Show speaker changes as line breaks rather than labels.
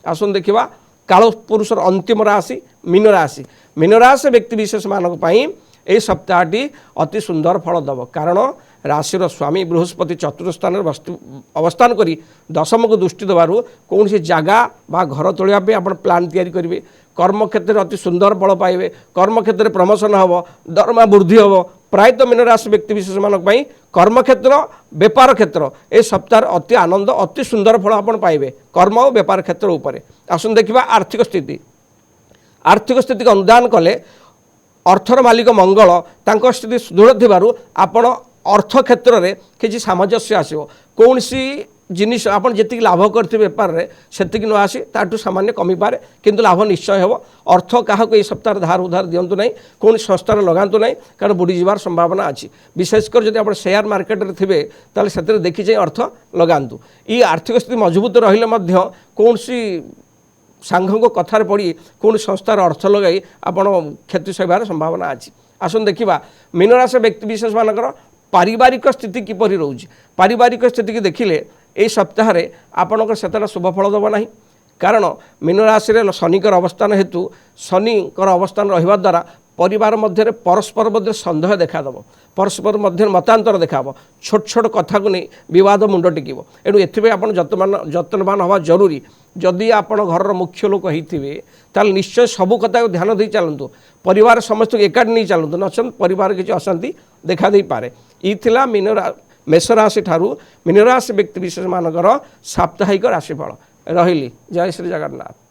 आसन देखा काल पुरुषर अंतिम राशि मीन राशि। मीन राशि व्यक्तिशेष मानक पई ए सप्ताहटी अति सुंदर फल दब कारण राशिर स्वामी बृहस्पति चतुर्थ स्थान अवस्थान करी दशम को दृष्टि देवारु कौन सी जगह बा घर तोड़ापे आप प्लान तैयारी करेंगे। कर्म क्षेत्र अति सुंदर फल पाइबे। कर्म क्षेत्र प्रमोशन हम दरमा वृद्धि हम प्रायतः मीन राशि व्यक्तिशेष मानक पई कर्म क्षेत्र व्यापार क्षेत्र ए सप्ताह अति आनंद अति सुंदर फल आप पाइबे कर्म और व्यापार क्षेत्र उपर। आसन देखा आर्थिक स्थिति। आर्थिक स्थिति को अनुधान कले अर्थर मालिक मंगल तांको स्थिति सुदृढ़ थिबारु आपण अर्थ क्षेत्र में किसी सामंजस्य आसो कौन सी जिनिस आप जी लाभ करते बेपार में से न आसी ताठू सामान्य कमी पारे किंतु लाभ निश्चय हो। अर्थ क्या ये सप्ताह धार उधार दिंतु ना कौन संस्थार लगातु ना कारण बुड़ी जबार संभावना अच्छी विशेषकर जब आप शेयर मार्केट में थे ताले से देखी जाए अर्थ लगातु। ये आर्थिक स्थिति मजबूत रही कौन सी सांघ को कथार पड़ी कौन संस्थार अर्थ लगे आपण क्षति सहबार संभावना अच्छी। आसन देखा मीन राशि व्यक्ति विशेष मानकर पारिवारिक स्थिति किपरि रोचे। पारिवारिक स्थिति की देखिले ए सप्ताह आपणकर सेतटा शुभ फल दब ना कारण मीन राशि शनिकर अवस्थान हेतु शनिकर अवस्थान रहिबा द्वारा परिवार मध्य परस्पर मध्य सन्देह देखादेव परस्पर मध्य मतांतर देखा छोट छोट कथा को नहीं विवाद मुंड टेकिब। एणु एथि आप जत्नवान हवा जरूरी। जदि आप घर मुख्य लोक होते ताल निश्चय सबू कथा को ध्यान दे चलतु परिवार समस्त एकाठी नहीं चलतु नचन परिवार किसी अशांति देखा दे पारे। इला मेष राशि ठारू मीन राशि व्यक्ति विशेष मानकर साप्ताहिक राशिफल रही। जय श्री जगन्नाथ।